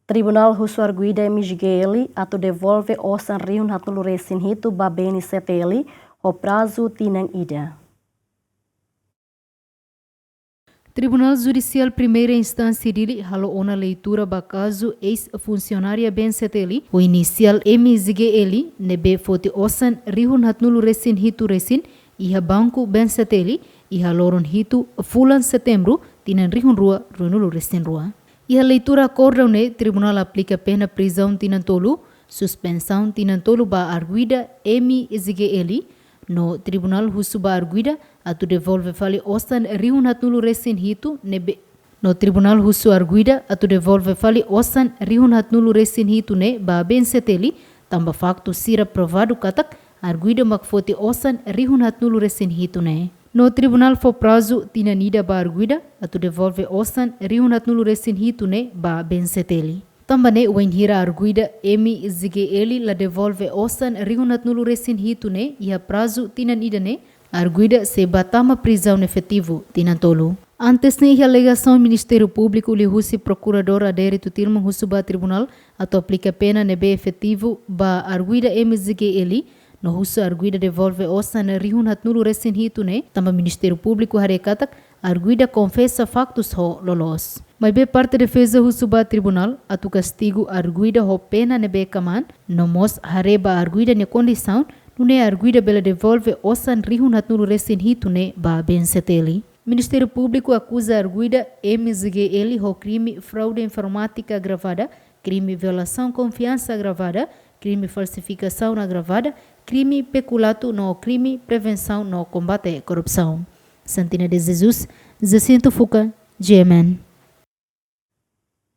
Tribunal husu Arguida MGL atau devolve osan rihun hatulu resin hitu ba BNCTL o prazu tinan ida. Tribunal Judicial Primeira Instância dele halo ona leitura ba caso ex-funcionária BNCTL o inicial MGL nebe foti osan rihun hatulu resin hitu resin iha banco BNCTL iha loron hitu fulan setembro tinan rihun rua runulu resin rua. Iha leitura acorda ne Tribunal aplica pena prisão tinan tolu, suspensão tinan tolu ba Arguida MGL no Tribunal husu ba Arguida atu devolve fali osan rihun hatulu resin hitu nebe no Tribunal husu Arguida atu devolve fali osan rihun hatulu resin hitu ne ba BNCTL tamba faktu sira provado katak Arguida makfoti osan rihun hatulu resin hitu ne. No Tribunal for prazu tinanida ba Arguida atu devolve osan rihun hatulu resin hitu ne ba BNCTL. Tambane wenhira Arguida MGL la devolve osan rihun hatulu resin hitu ne iha prazu tinanida ne Arguida se batama prisão efetivo tinantolu. Antes ne iha alegação Ministério Público li husi procurador adérito tilma husu ba Tribunal atu aplica pena nebe efetivo ba Arguida MGL no husu Arguida devolve osan rihun hatulu resin hitu ne tamba Ministério Público harekatak Arguida confessa factos ho lolos. Mas be parte defesa husu ba Tribunal atu castigo Arguida ho pena nebe kaman no mos hareba Arguida ne condição nune Arguida bela devolve osan rihun hatulu resin hitu ne ba BNCTL. Ministério Público acusa Arguida MGL ho crime fraude informática agravada, crime violação confiança agravada, crime falsificação agravada, crime peculato no crime prevenção no combate à corrupção. Santina de Jesus, Jacinto Fuca, GMN.